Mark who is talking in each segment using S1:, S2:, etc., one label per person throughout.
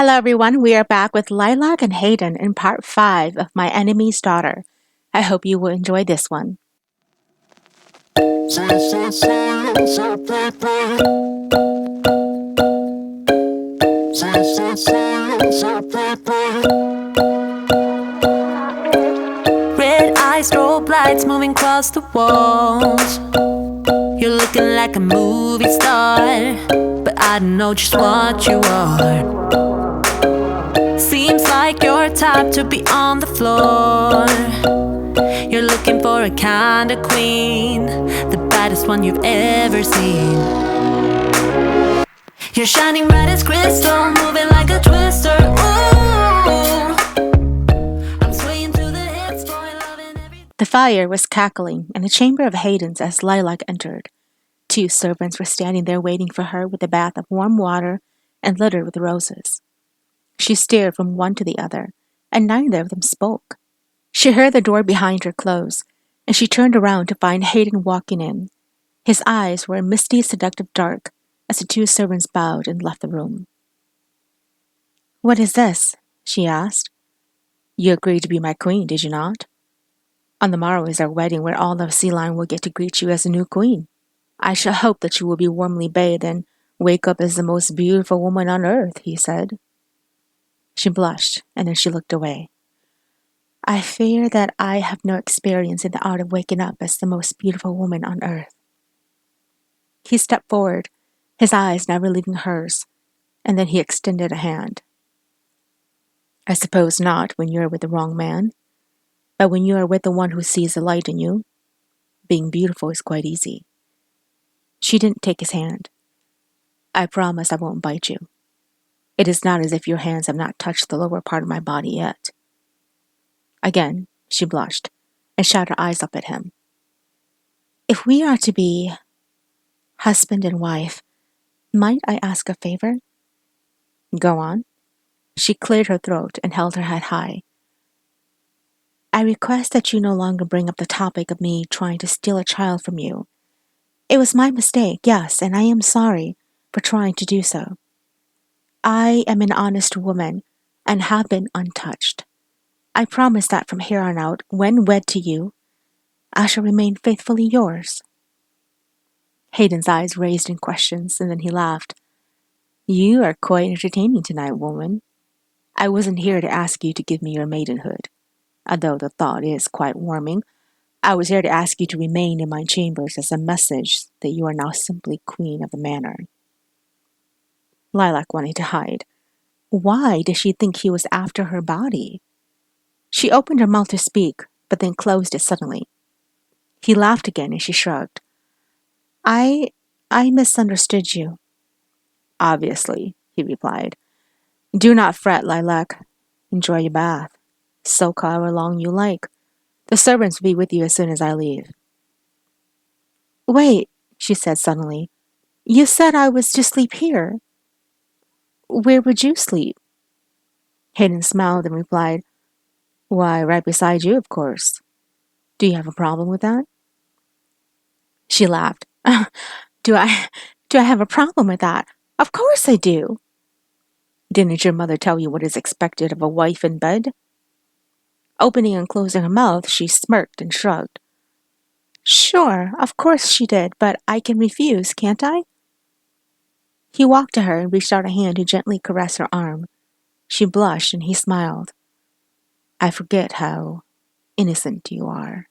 S1: Hello, everyone. We are back with Lilac and Hayden in part 5 of My Enemy's Daughter. I hope you will enjoy this one.
S2: Red eyes, strobe lights moving across the walls. You're looking like a movie star, but I don't know just what you are. Seems like your type to be on the floor. You're looking for a kind of queen, the baddest one you've ever seen. You're shining bright as crystal, moving like a twister. Ooh, I'm swaying to the hits, boy, loving every.
S1: The fire was cackling in the chamber of Hayden's as Lilac entered. 2 servants were standing there waiting for her with a bath of warm water and littered with roses. She stared from one to the other, and neither of them spoke. She heard the door behind her close, and she turned around to find Hayden walking in. His eyes were a misty, seductive dark as the 2 servants bowed and left the room. "What is this?" she asked. "You agreed to be my queen, did you not? On the morrow is our wedding where all of Silion will get to greet you as a new queen. I shall hope that you will be warmly bathed and wake up as the most beautiful woman on earth," he said. She blushed, and then she looked away. "I fear that I have no experience in the art of waking up as the most beautiful woman on earth." He stepped forward, his eyes never leaving hers, and then he extended a hand. "I suppose not when you are with the wrong man, but when you are with the one who sees the light in you, being beautiful is quite easy." She didn't take his hand. "I promise I won't bite you. It is not as if your hands have not touched the lower part of my body yet." Again, she blushed and shot her eyes up at him. "If we are to be husband and wife, might I ask a favor?" "Go on." She cleared her throat and held her head high. "I request that you no longer bring up the topic of me trying to steal a child from you. It was my mistake, yes, and I am sorry for trying to do so. I am an honest woman and have been untouched. I promise that from here on out, when wed to you, I shall remain faithfully yours." Hayden's eyes raised in questions, and then he laughed. "You are quite entertaining tonight, woman. I wasn't here to ask you to give me your maidenhood, although the thought is quite warming. I was here to ask you to remain in my chambers as a message that you are now simply queen of the manor." Lilac wanted to hide. Why did she think he was after her body? She opened her mouth to speak, but then closed it suddenly. He laughed again and she shrugged. I misunderstood you." "Obviously," he replied. "Do not fret, Lilac. Enjoy your bath. Soak however long you like. The servants will be with you as soon as I leave." "Wait," she said suddenly. "You said I was to sleep here. Where would you sleep?" Hayden smiled and replied, "Why, right beside you, of course. Do you have a problem with that?" She laughed. Do I have a problem with that? Of course I do." "Didn't your mother tell you what is expected of a wife in bed?" Opening and closing her mouth, she smirked and shrugged. "Sure, of course she did, but I can refuse, can't I?" He walked to her and reached out a hand to gently caress her arm. She blushed and he smiled. "I forget how innocent you are,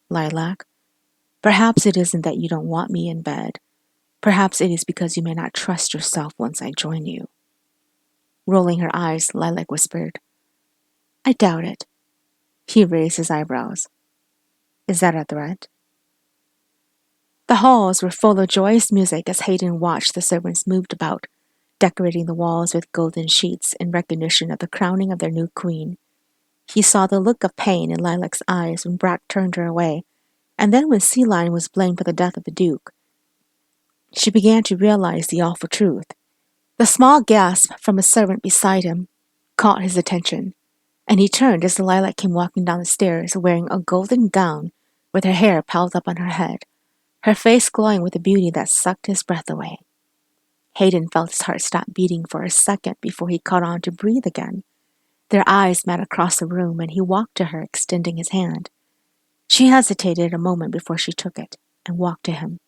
S1: Lilac. Perhaps it isn't that you don't want me in bed. Perhaps it is because you may not trust yourself once I join you." Rolling her eyes, Lilac whispered, "I doubt it." He raised his eyebrows. "Is that a threat?" The halls were full of joyous music as Hayden watched the servants moved about, decorating the walls with golden sheets in recognition of the crowning of their new queen. He saw the look of pain in Lilac's eyes when Brack turned her away, and then when Silion was blamed for the death of the Duke. She began to realize the awful truth. The small gasp from a servant beside him caught his attention, and he turned as Lilac came walking down the stairs wearing a golden gown with her hair piled up on her head, her face glowing with a beauty that sucked his breath away. Hayden felt his heart stop beating for a second before he caught on to breathe again. Their eyes met across the room, and he walked to her, extending his hand. She hesitated a moment before she took it and walked to him.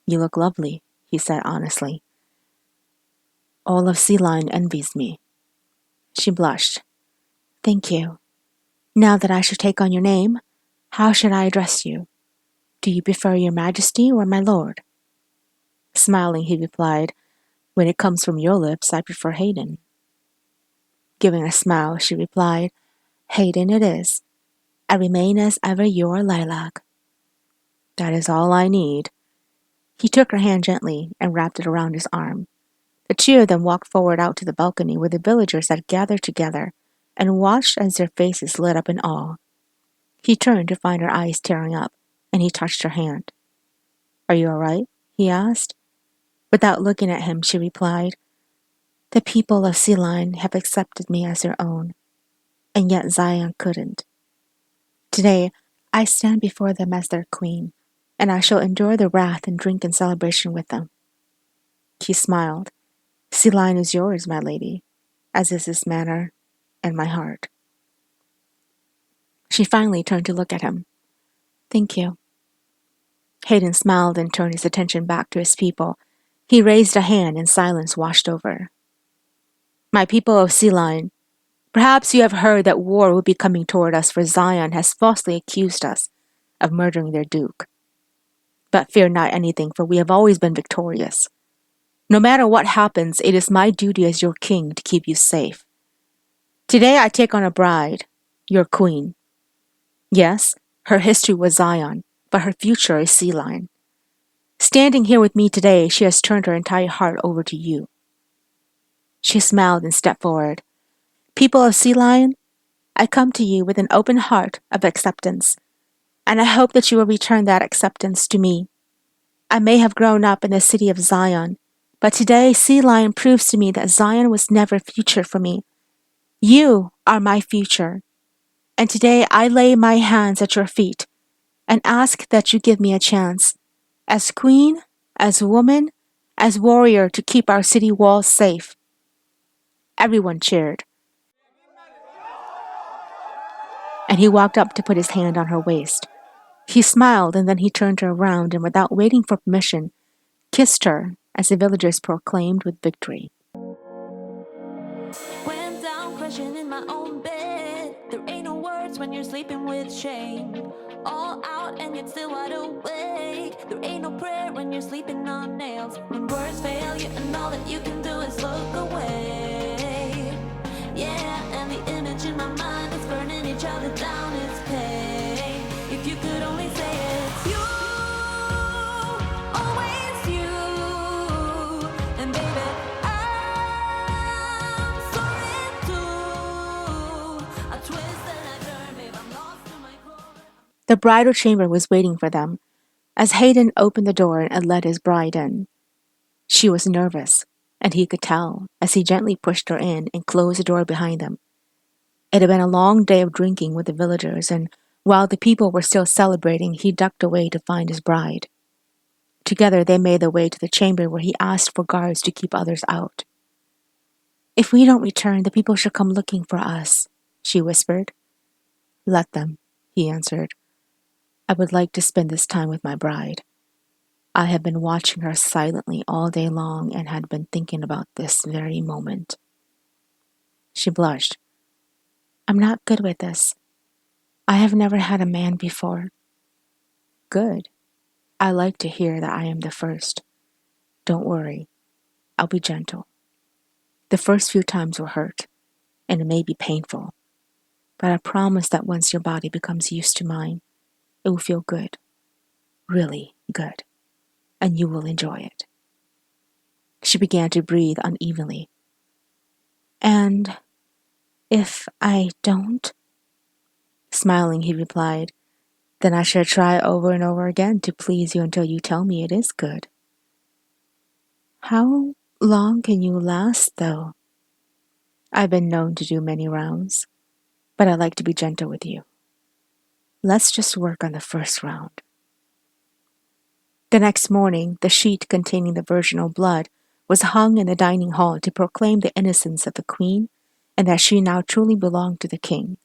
S1: "You look lovely," he said honestly. "All of Silion envies me." She blushed. "Thank you. Now that I should take on your name, how should I address you? Do you prefer your Majesty or my lord?" Smiling, he replied, "When it comes from your lips, I prefer Hayden." Giving a smile, she replied, "Hayden it is. I remain as ever your Lilac." "That is all I need." He took her hand gently and wrapped it around his arm. The two of them walked forward out to the balcony where the villagers had gathered together and watched as their faces lit up in awe. He turned to find her eyes tearing up, and he touched her hand. "Are you all right?" he asked. Without looking at him, she replied, "The people of Silion have accepted me as their own, and yet Zion couldn't. Today, I stand before them as their queen, and I shall endure the wrath and drink in celebration with them." He smiled. "Silion is yours, my lady, as is this manor and my heart." She finally turned to look at him. "Thank you." Hayden smiled and turned his attention back to his people. He raised a hand and silence washed over. "My people of Silion, perhaps you have heard that war will be coming toward us, for Zion has falsely accused us of murdering their duke. But fear not anything, for we have always been victorious. No matter what happens, it is my duty as your king to keep you safe. Today I take on a bride, your queen. Yes, her history was Zion, but her future is Silion. Standing here with me today, she has turned her entire heart over to you." She smiled and stepped forward. "People of Silion, I come to you with an open heart of acceptance, and I hope that you will return that acceptance to me. I may have grown up in the city of Zion, but today Silion proves to me that Zion was never future for me. You are my future, and today I lay my hands at your feet and ask that you give me a chance, as queen, as woman, as warrior, to keep our city walls safe." Everyone cheered, and he walked up to put his hand on her waist. He smiled, and then he turned her around and, without waiting for permission, kissed her as the villagers proclaimed with victory.
S2: Went down crashing in my own bed. There ain't no words when you're sleeping with shame. All out and yet still wide awake. There ain't no prayer when you're sleeping on nails. When words fail you and all that you can do is look away. Yeah, and the image in my mind is burning each other down. It's pain. If you could only say it's you, always you. And baby, I'm sorry too. I twist and I turn, babe, I'm lost in my core.
S1: The bridal chamber was waiting for them as Hayden opened the door and led his bride in. She was nervous, and he could tell as he gently pushed her in and closed the door behind them. It had been a long day of drinking with the villagers, and while the people were still celebrating, he ducked away to find his bride. Together they made their way to the chamber where he asked for guards to keep others out. "If we don't return, the people shall come looking for us," she whispered. "Let them," he answered. "I would like to spend this time with my bride. I have been watching her silently all day long and had been thinking about this very moment." She blushed. "I'm not good with this. I have never had a man before." "Good. I like to hear that I am the first. Don't worry. I'll be gentle. The first few times will hurt, and it may be painful, but I promise that once your body becomes used to mine, it will feel good, really good, and you will enjoy it." She began to breathe unevenly. "And if I don't?" Smiling, he replied, "Then I shall try over and over again to please you until you tell me it is good." "How long can you last, though?" "I've been known to do many rounds, but I like to be gentle with you. Let's just work on the first round." The next morning, the sheet containing the virginal blood was hung in the dining hall to proclaim the innocence of the queen and that she now truly belonged to the king.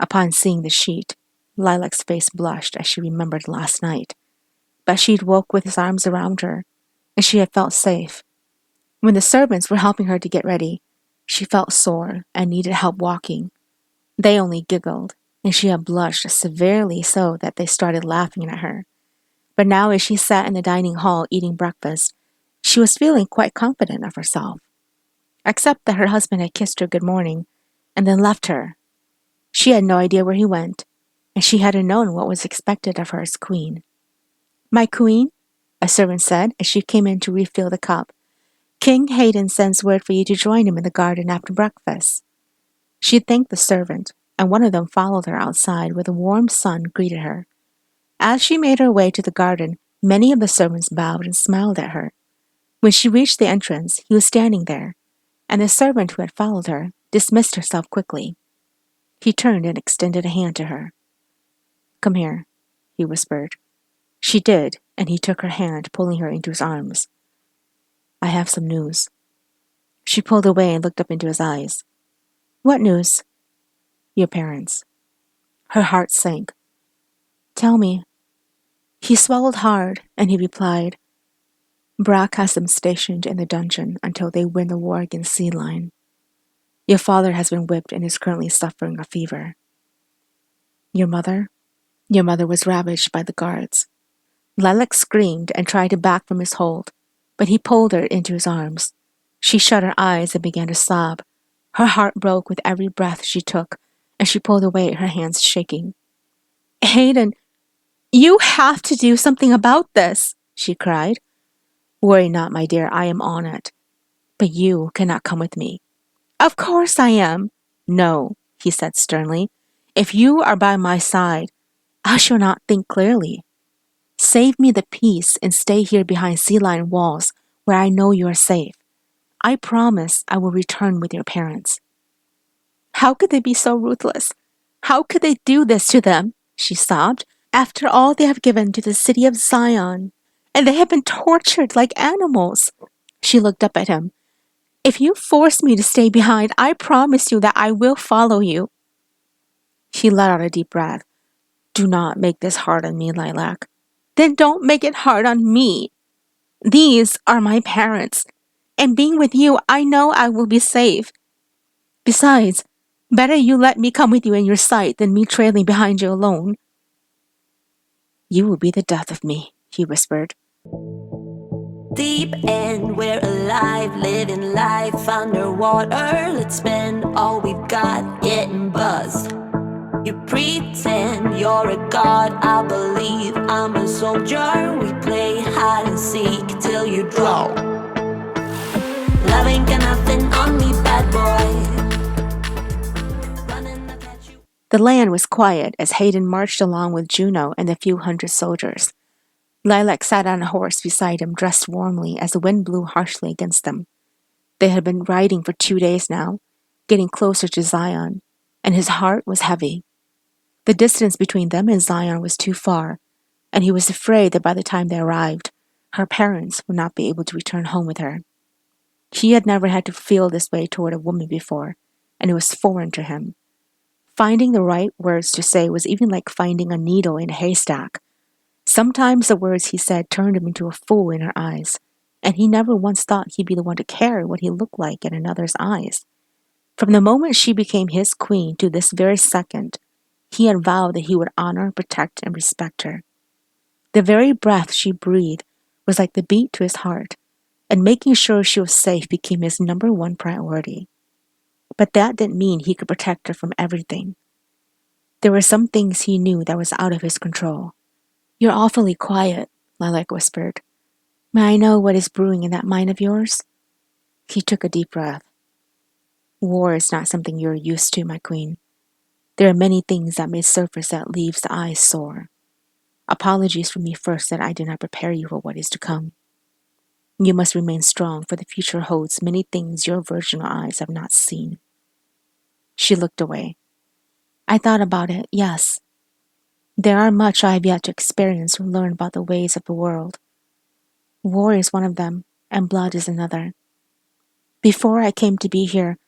S1: Upon seeing the sheet, Lilac's face blushed as she remembered last night. Bashir woke with his arms around her, and she had felt safe. When the servants were helping her to get ready, she felt sore and needed help walking. They only giggled, and she had blushed severely so that they started laughing at her. But now, as she sat in the dining hall eating breakfast, she was feeling quite confident of herself, except that her husband had kissed her good morning and then left her. She had no idea where he went, and she hadn't known what was expected of her as queen. "My queen," a servant said as she came in to refill the cup, "King Hayden sends word for you to join him in the garden after breakfast." She thanked the servant, and one of them followed her outside where the warm sun greeted her. As she made her way to the garden, many of the servants bowed and smiled at her. When she reached the entrance, he was standing there, and the servant who had followed her dismissed herself quickly. He turned and extended a hand to her. "Come here," he whispered. She did, and he took her hand, pulling her into his arms. "I have some news." She pulled away and looked up into his eyes. "What news?" "Your parents." Her heart sank. "Tell me." He swallowed hard, and he replied, "Brack has them stationed in the dungeon until they win the war against Silion. Your father has been whipped and is currently suffering a fever." "Your mother?" "Your mother was ravaged by the guards." Lilac screamed and tried to back from his hold, but he pulled her into his arms. She shut her eyes and began to sob. Her heart broke with every breath she took, and she pulled away, her hands shaking. "Hayden, you have to do something about this," she cried. "Worry not, my dear, I am on it. But you cannot come with me." "Of course I am." "No," he said sternly. "If you are by my side, I shall not think clearly. Save me the peace and stay here behind Silion walls where I know you are safe. I promise I will return with your parents." "How could they be so ruthless? How could they do this to them?" she sobbed. "After all they have given to the city of Zion, and they have been tortured like animals." She looked up at him. "If you force me to stay behind, I promise you that I will follow you." He let out a deep breath. "Do not make this hard on me, Lilac." "Then don't make it hard on me. These are my parents, and being with you, I know I will be safe. Besides, better you let me come with you in your sight than me trailing behind you alone." "You will be the death of me," he whispered.
S2: Deep end, we're alive, living life underwater. Let's spend all we've got getting buzzed. You pretend you're a god, I believe I'm a soldier. We play hide and seek till you draw. Love ain't got nothing on me, bad boy. Running, I'll catch you.
S1: The land was quiet as Hayden marched along with Juno and the few hundred soldiers. Lilac sat on a horse beside him, dressed warmly as the wind blew harshly against them. They had been riding for 2 days now, getting closer to Zion, and his heart was heavy. The distance between them and Zion was too far, and he was afraid that by the time they arrived, her parents would not be able to return home with her. He had never had to feel this way toward a woman before, and it was foreign to him. Finding the right words to say was even like finding a needle in a haystack. Sometimes the words he said turned him into a fool in her eyes, and he never once thought he'd be the one to care what he looked like in another's eyes. From the moment she became his queen to this very second, he had vowed that he would honor, protect, and respect her. The very breath she breathed was like the beat to his heart, and making sure she was safe became his number one priority. But that didn't mean he could protect her from everything. There were some things he knew that was out of his control. "You're awfully quiet," Lilac whispered. "May I know what is brewing in that mind of yours?" He took a deep breath. "War is not something you're used to, my queen. There are many things that may surface that leaves the eyes sore. Apologies from me first that I did not prepare you for what is to come. You must remain strong, for the future holds many things your virginal eyes have not seen." She looked away. "I thought about it, yes. There are much I have yet to experience or learn about the ways of the world. War is one of them, and blood is another. Before I came to be here,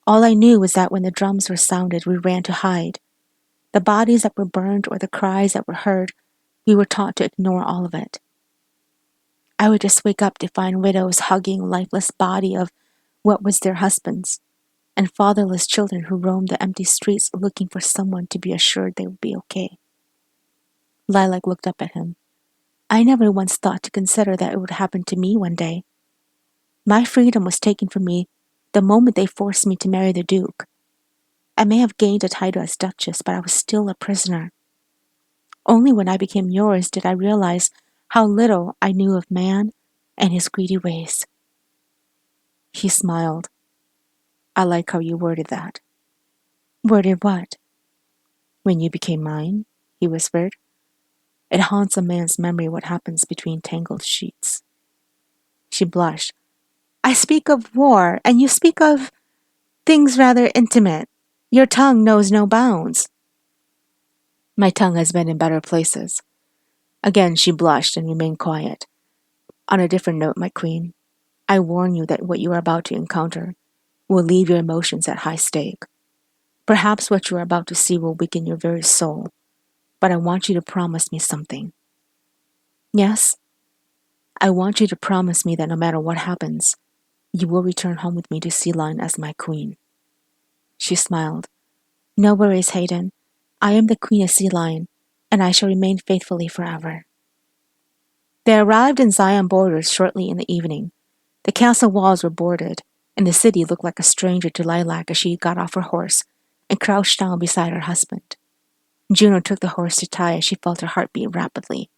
S1: all I knew was that when the drums were sounded, we ran to hide. The bodies that were burned or the cries that were heard, we were taught to ignore all of it. I would just wake up to find widows hugging lifeless body of what was their husbands, and fatherless children who roamed the empty streets looking for someone to be assured they would be okay. Lilac looked up at him. I never once thought to consider that it would happen to me one day. My freedom was taken from me the moment they forced me to marry the Duke. I may have gained a title as Duchess, but I was still a prisoner. Only when I became yours did I realize how little I knew of man and his greedy ways. He smiled. I like how you worded that. Worded what? When you became mine, he whispered. It haunts a man's memory what happens between tangled sheets. She blushed. I speak of war, and you speak of things rather intimate. Your tongue knows no bounds. My tongue has been in better places. Again she blushed and remained quiet. On a different note, my queen, I warn you that what you are about to encounter will leave your emotions at high stake. Perhaps what you are about to see will weaken your very soul, but I want you to promise me something. Yes? I want you to promise me that no matter what happens, you will return home with me to Silion as my queen. She smiled. No worries, Hayden. I am the queen of Silion, and I shall remain faithfully forever. They arrived in Zion borders shortly in the evening. The castle walls were boarded, and the city looked like a stranger to Lilac as she got off her horse and crouched down beside her husband. Juno took the horse to tie as she felt her heart beat rapidly.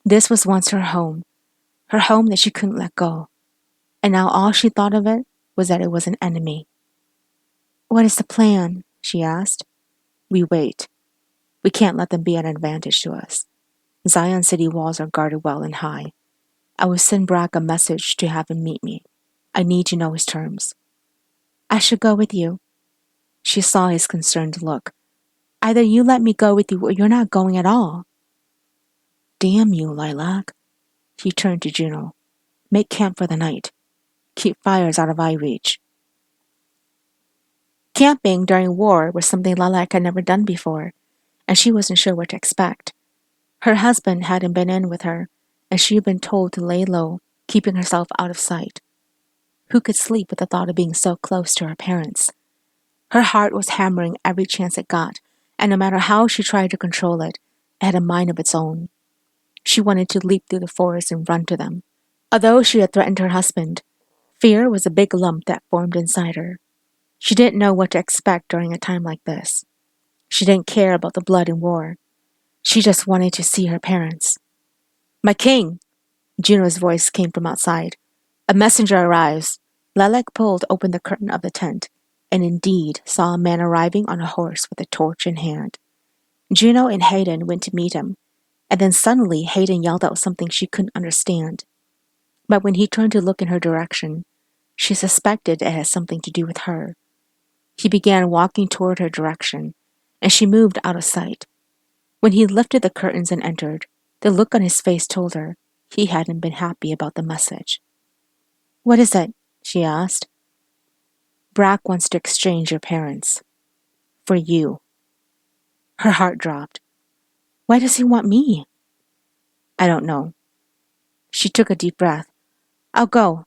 S1: This was once her home that she couldn't let go, and now all she thought of it was that it was an enemy. What is the plan? She asked. We wait. We can't let them be an advantage to us. Zion city walls are guarded well and high. I will send Brack a message to have him meet me. I need to know his terms. I should go with you. She saw his concerned look. Either you let me go with you or you're not going at all. Damn you, Lilac. He turned to Juno. Make camp for the night. Keep fires out of eye reach. Camping during war was something Lilac had never done before, and she wasn't sure what to expect. Her husband hadn't been in with her, and she had been told to lay low, keeping herself out of sight. Who could sleep with the thought of being so close to her parents? Her heart was hammering every chance it got, and no matter how she tried to control it, it had a mind of its own. She wanted to leap through the forest and run to them. Although she had threatened her husband, fear was a big lump that formed inside her. She didn't know what to expect during a time like this. She didn't care about the blood and war. She just wanted to see her parents. My king! Juno's voice came from outside. A messenger arrives. Lilac pulled open the curtain of the tent, and indeed saw a man arriving on a horse with a torch in hand. Juno and Hayden went to meet him, and then suddenly Hayden yelled out something she couldn't understand. But when he turned to look in her direction, she suspected it had something to do with her. He began walking toward her direction, and she moved out of sight. When he lifted the curtains and entered, the look on his face told her he hadn't been happy about the message. What is it? She asked. Brack wants to exchange your parents. For you. Her heart dropped. Why does he want me? I don't know. She took a deep breath. I'll go.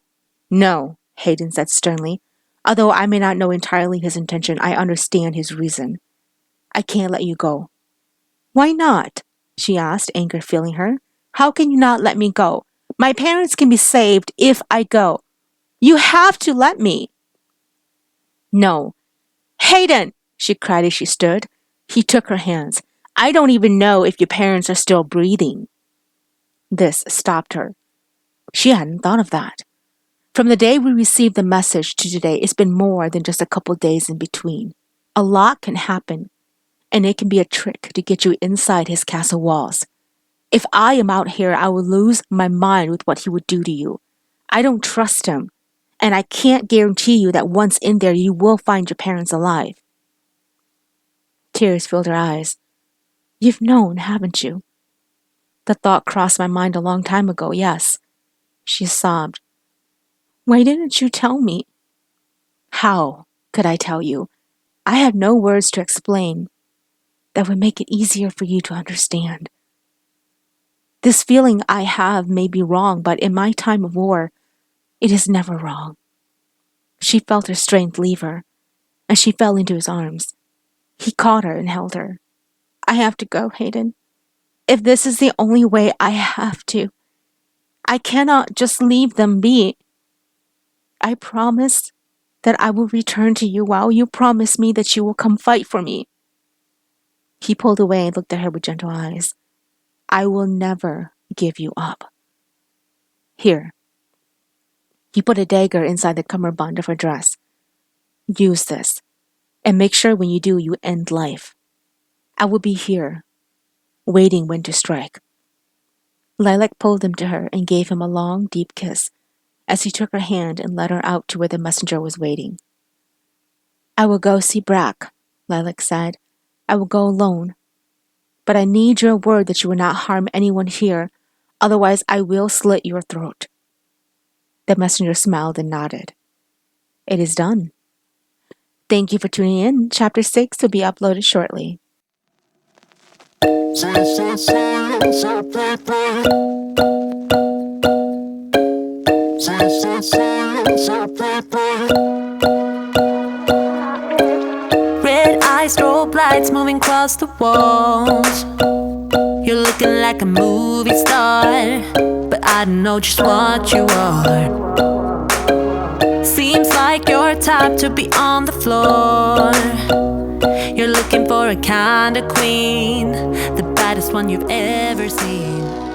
S1: No, Hayden said sternly. Although I may not know entirely his intention, I understand his reason. I can't let you go. Why not? She asked, anger filling her. How can you not let me go? My parents can be saved if I go. You have to let me. No. Hayden, she cried as she stood. He took her hands. I don't even know if your parents are still breathing. This stopped her. She hadn't thought of that. From the day we received the message to today, it's been more than just a couple days in between. A lot can happen, and it can be a trick to get you inside his castle walls. If I am out here, I will lose my mind with what he would do to you. I don't trust him, and I can't guarantee you that once in there you will find your parents alive. Tears filled her eyes. You've known, haven't you? The thought crossed my mind a long time ago, yes. She sobbed. Why didn't you tell me? How could I tell you? I have no words to explain that would make it easier for you to understand. This feeling I have may be wrong, but in my time of war, it is never wrong. She felt her strength leave her, and she fell into his arms. He caught her and held her. I have to go, Hayden. If this is the only way, I have to. I cannot just leave them be. I promise that I will return to you while you promise me that you will come fight for me. He pulled away and looked at her with gentle eyes. I will never give you up. Here. He put a dagger inside the cummerbund of her dress. Use this, and make sure when you do, you end life. I will be here, waiting when to strike. Lilac pulled him to her and gave him a long, deep kiss as he took her hand and led her out to where the messenger was waiting. I will go see Brack, Lilac said. I will go alone. But I need your word that you will not harm anyone here, otherwise I will slit your throat. The messenger smiled and nodded. It is done. Thank you for tuning in. Chapter 6 will be uploaded shortly.
S2: Red eyes, strobe lights moving across the walls. You're looking like a movie star, but I don't know just what you are. Seems like your type to be on the floor. You're looking for a kind of queen, the baddest one you've ever seen.